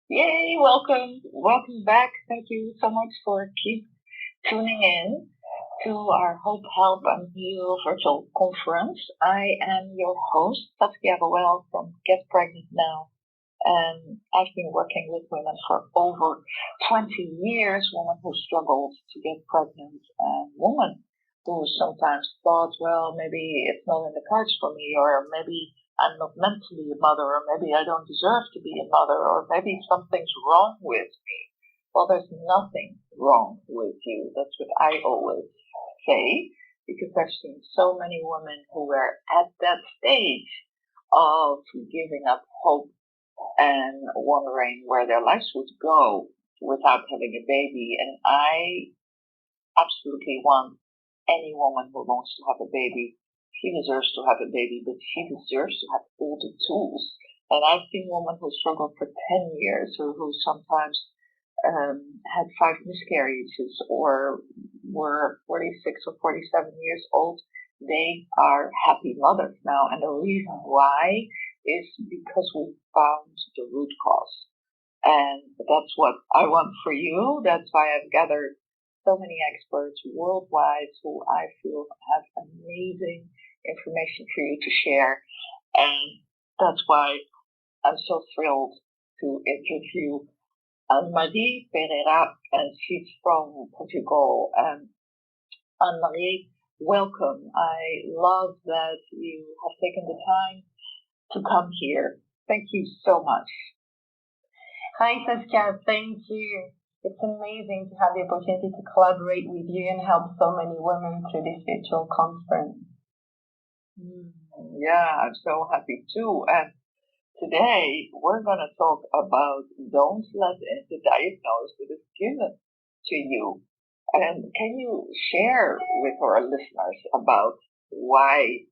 Yay, welcome. Welcome back. Thank you so much for keep tuning in to our Hope, Help and Heal virtual conference. I am your host, Saskia Roell from Get Pregnant Now. And I've been working with women for over 20 years, women who struggled to get pregnant and women who sometimes thought, well, maybe it's not in the cards for me, or maybe I'm not meant to be a mother, or maybe I don't deserve to be a mother, or maybe something's wrong with me. Well, there's nothing wrong with you. That's what I always say, because I've seen so many women who were at that stage of giving up hope and wondering where their lives would go without having a baby. And I absolutely want any woman who wants to have a baby. She deserves to have a baby, but she deserves to have all the tools. And I've seen women who struggled for 10 years or who sometimes had 5 miscarriages or were 46 or 47 years old. They are happy mothers now. And the reason why is because we found the root cause. And that's what I want for you. That's why I've gathered so many experts worldwide who I feel have amazing information for you to share. And that's why I'm so thrilled to interview Anne-Marie Pereira, and she's from Portugal. And Anne-Marie, welcome. I love that you have taken the time to come here. Thank you so much. Hi, Saskia. Thank you. It's amazing to have the opportunity to collaborate with you and help so many women through this virtual conference. Yeah, I'm so happy too. And today we're going to talk about don't let in the diagnosis that is given to you. And can you share with our listeners about why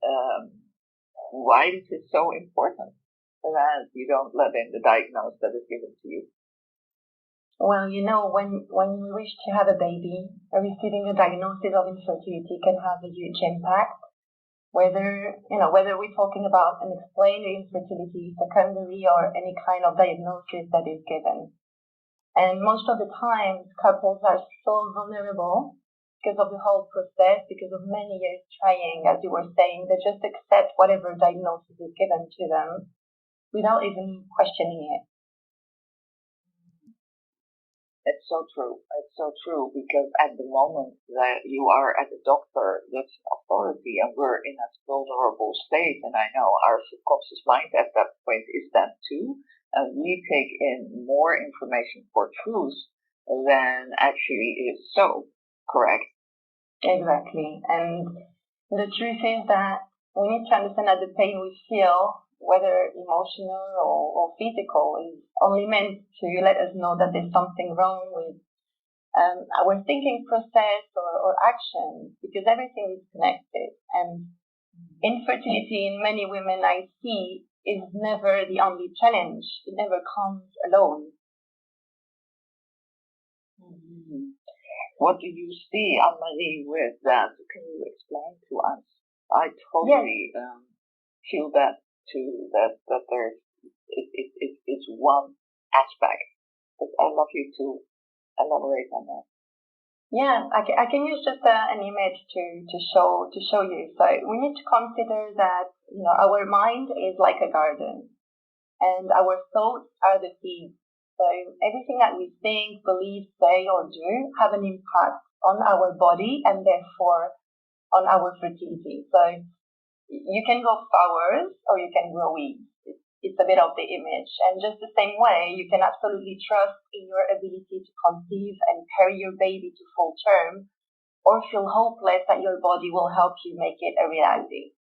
this is so important that you don't let in the diagnosis that is given to you? Well, when you wish to have a baby, receiving a diagnosis of infertility can have a huge impact. Whether we're talking about an explained infertility, secondary, or any kind of diagnosis that is given. And most of the time, couples are so vulnerable because of the whole process, because of many years trying, as you were saying, they just accept whatever diagnosis is given to them without even questioning it. It's so true. It's so true because at the moment that you are at the doctor, that's authority, and we're in a vulnerable state. And I know our subconscious mind at that point is that too. And we take in more information for truth than actually is so. Correct? Exactly. And the truth is that we need to understand that the pain we feel, whether emotional or physical, is only meant to let us know that there's something wrong with our thinking process or action, because everything is connected. And infertility in many women I see is never the only challenge. It never comes alone. Mm-hmm. What do you see, Anne-Marie, with that? Can you explain to us? I totally feel that too, that there's it's one aspect. But I love you to elaborate on that. Yeah, I can use just an image to show you. So we need to consider that our mind is like a garden, and our thoughts are the seeds. So everything that we think, believe, say, or do have an impact on our body and therefore on our fertility. So you can go flowers or you can grow weeds. It's a bit of the image. And just the same way, you can absolutely trust in your ability to conceive and carry your baby to full term, or feel hopeless that your body will help you make it a reality.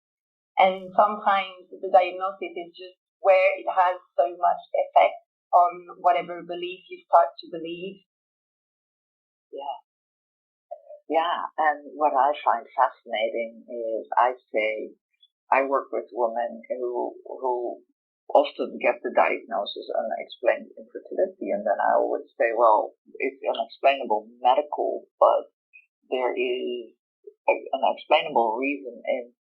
And sometimes the diagnosis is just where it has so much effect on whatever belief you start to believe. Yeah. Yeah, and what I find fascinating is I work with women who often get the diagnosis unexplained infertility, and then I always say, well, it's unexplainable medical, but there is an explainable reason in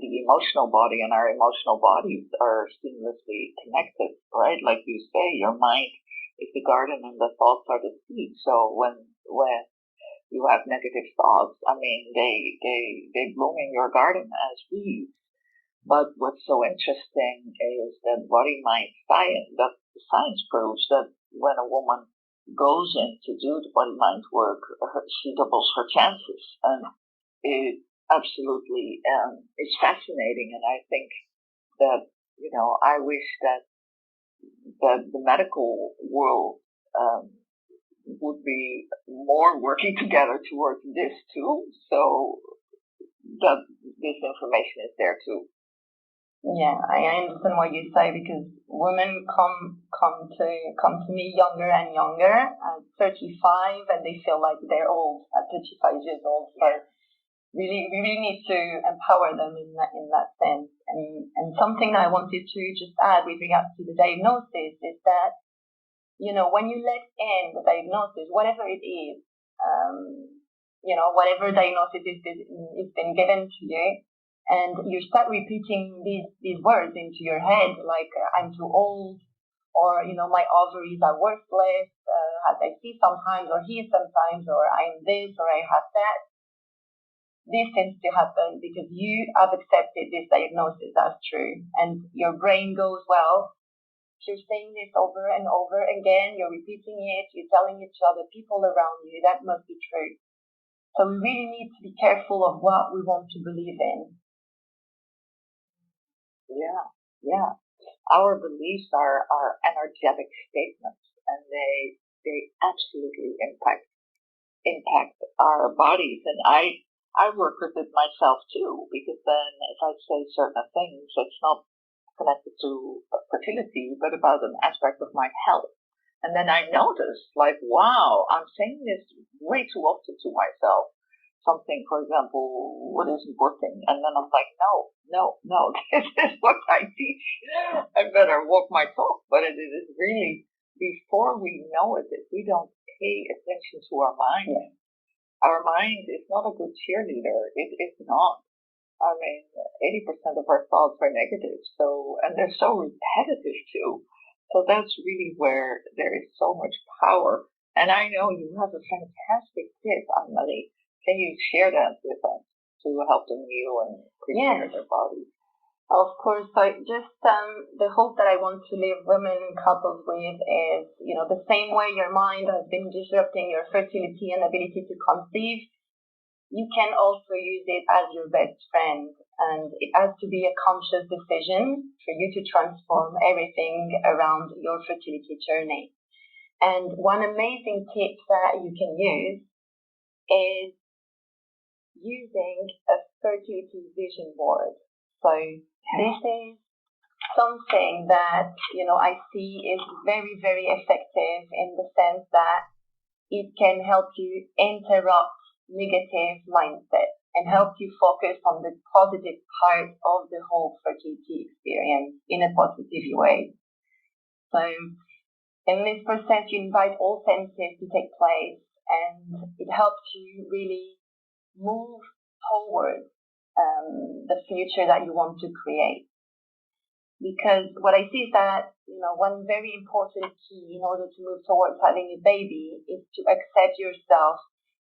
the emotional body, and our emotional bodies are seamlessly connected, right? Like you say, your mind is the garden and the thoughts are the seed. So when you have negative thoughts, I mean, they bloom in your garden as weeds. But what's so interesting is that body-mind science, that science proves that when a woman goes in to do the body-mind work, she doubles her chances. And it absolutely is fascinating. And I think that, I wish that the medical world would be more working together towards this too, so that this information is there too. Yeah, I understand what you say, because women come to me younger and younger at 35, and they feel like they're old at 35 years old. So really, we really need to empower them in that sense. And something that I wanted to just add with regards to the diagnosis is that, when you let in the diagnosis, whatever it is, whatever diagnosis is been given to you, and you start repeating these words into your head, like I'm too old, or my ovaries are worthless, as I see sometimes, or hear sometimes, or I'm this, or I have that. This tends to happen because you have accepted this diagnosis as true, and your brain goes, well, if you're saying this over and over again, you're repeating it, you're telling it to other people around you, that must be true. So we really need to be careful of what we want to believe in. Yeah. Our beliefs are energetic statements, and they absolutely impact our bodies. And I work with it myself too, because then if I say certain things, it's not connected to fertility, but about an aspect of my health. And then I noticed, like, wow, I'm saying this way too often to myself. Something, for example, what isn't working. And then I'm like, no, this is what I teach. I better walk my talk. But it is really, before we know it, if we don't pay attention to our mind, our mind is not a good cheerleader. It is not. I mean, 80% of our thoughts are negative. So, and they're so repetitive too. So that's really where there is so much power. And I know you have a fantastic tip, Annelie. Can you share that with us to help them heal and prepare their body? Of course. So just the hope that I want to leave women and couples with is, the same way your mind has been disrupting your fertility and ability to conceive, you can also use it as your best friend. And it has to be a conscious decision for you to transform everything around your fertility journey. And one amazing tip that you can use is using a fertility vision board. So this is something that, I see is very, very effective in the sense that it can help you interrupt negative mindset and help you focus on the positive part of the whole fertility experience in a positive way. So in this process, you invite all senses to take place, and it helps you really move towards the future that you want to create. Because what I see is that, one very important key in order to move towards having a baby is to accept yourself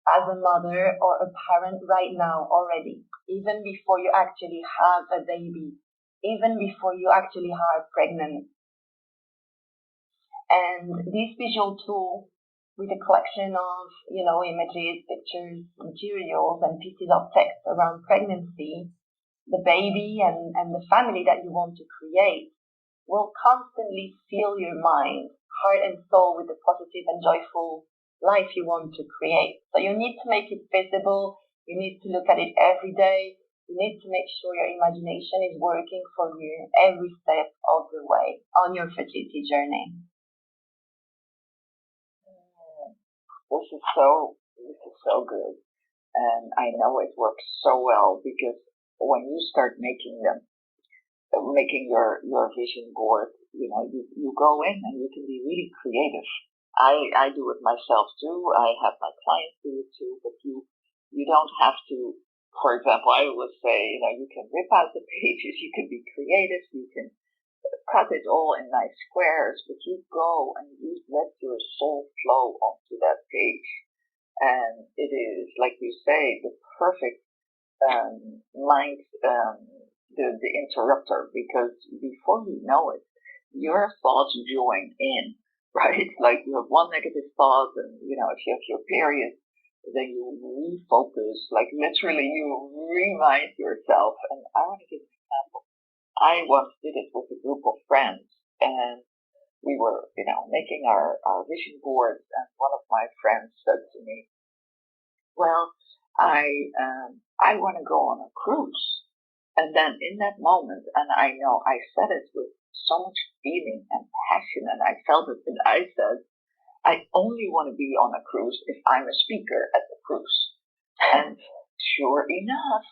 as a mother or a parent right now already, even before you actually have a baby, even before you actually are pregnant. And this visual tool, with a collection of, images, pictures, materials, and pieces of text around pregnancy, the baby, and the family that you want to create, will constantly fill your mind, heart, and soul with the positive and joyful life you want to create. So you need to make it visible. You need to look at it every day. You need to make sure your imagination is working for you every step of the way on your fertility journey. This is so good. And I know it works so well, because when you start making your vision board, you go in and you can be really creative. I do it myself too. I have my clients do it too, but you don't have to. For example, I always say, you can rip out the pages, you can be creative, you can cut it all in nice squares, but you go and you let your soul flow onto that page. And it is, like you say, the perfect mind, the interrupter, because before you know it, your thoughts join in, right? Like you have one negative thought, and if you have your period, then you refocus, like literally you remind yourself. And I want to give an example. I once did it with a group of friends, and we were, making our vision boards, and one of my friends said to me, well, I want to go on a cruise. And then in that moment, and I know I said it with so much feeling and passion, and I felt it, and I said, I only want to be on a cruise if I'm a speaker at the cruise. And sure enough,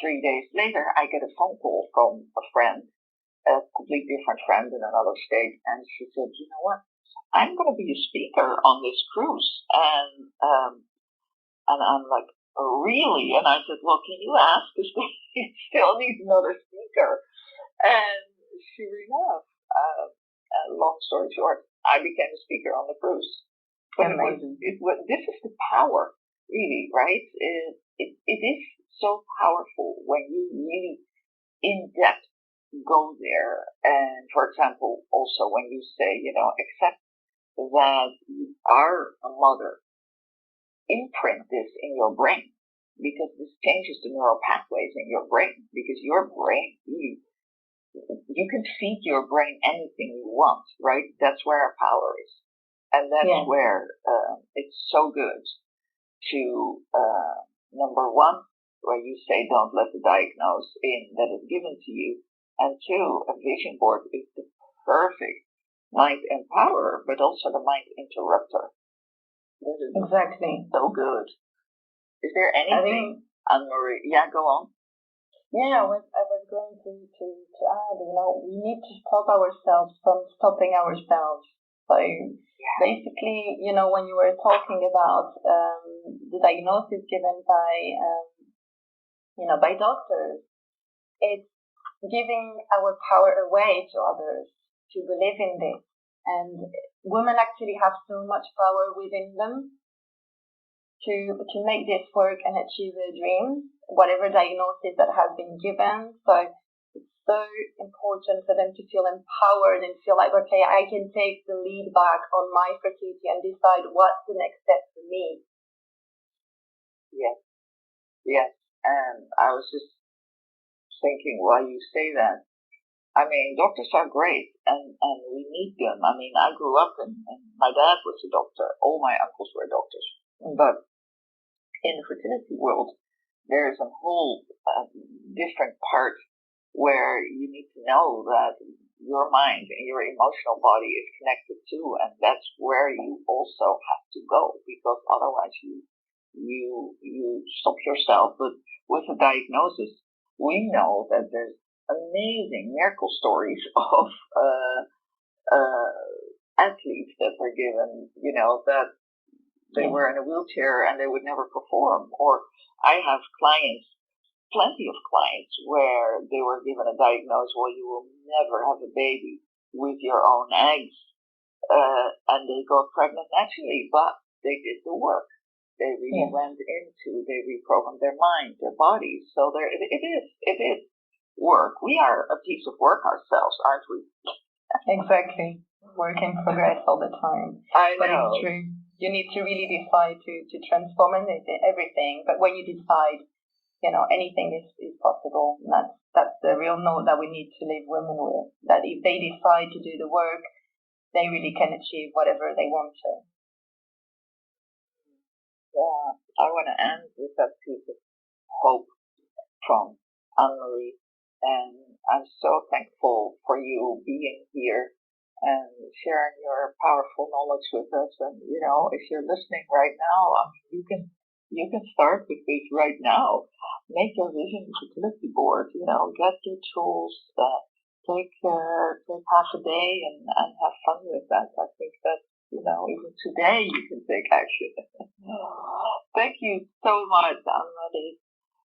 3 days later, I get a phone call from a friend, a completely different friend in another state, and she said, you know what? I'm going to be a speaker on this cruise. And I'm like, oh, really? And I said, well, can you ask if they still need another speaker? And sure enough, long story short, I became a speaker on the cruise. But this is the power, really, right? It is so powerful when you really in depth go there. And for example, also when you say, accept that you are a mother, imprint this in your brain, because this changes the neural pathways in your brain, because your brain, you can feed your brain anything you want, right? That's where our power is. And that's where it's so good to, number one, where you say don't let the diagnose in that is given to you. And two, a vision board is the perfect mind empowerer, but also the mind interrupter. Exactly. So good. Is there anything, Anne-Marie? Yeah, go on. Yeah, I was going to add, we need to stop ourselves from stopping ourselves. So basically, when you were talking about the diagnosis given by doctors, it's giving our power away to others to believe in this. And women actually have so much power within them to make this work and achieve their dreams, whatever diagnosis that has been given. So it's so important for them to feel empowered and feel like, okay, I can take the lead back on my fertility and decide what's the next step for me. Yes. And I was just thinking while you say that, I mean, doctors are great, and we need them. I mean, I grew up and my dad was a doctor. All my uncles were doctors. But in the fertility world, there is a whole different part where you need to know that your mind and your emotional body is connected too, and that's where you also have to go, because otherwise you stop yourself. But with a diagnosis, we know that there's amazing miracle stories of athletes that were given, that they were in a wheelchair and they would never perform. Or I have plenty of clients where they were given a diagnosis, well, you will never have a baby with your own eggs, and they got pregnant naturally, but they did the work. They really they reprogrammed their mind, their bodies. So it is work. We are a piece of work ourselves, aren't we? Exactly. Work in progress all the time. I know. But it's true. You need to really decide to transform everything. But when you decide, anything is possible. And that's the real note that we need to leave women with. That if they decide to do the work, they really can achieve whatever they want to. Yeah, I want to end with that piece of hope from Anne-Marie. And I'm so thankful for you being here and sharing your powerful knowledge with us. And, if you're listening right now, you can start with this right now. Make your vision fertility board, get your tools, take half a day and have fun with that. I think that, even today you can take action. Thank you so much, Anne-Marie.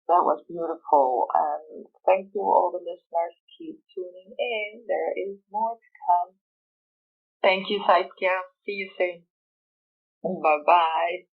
That was beautiful. And thank you, all the listeners. keep tuning in. There is more to come. Thank you, Saskia. See you soon. Bye-bye.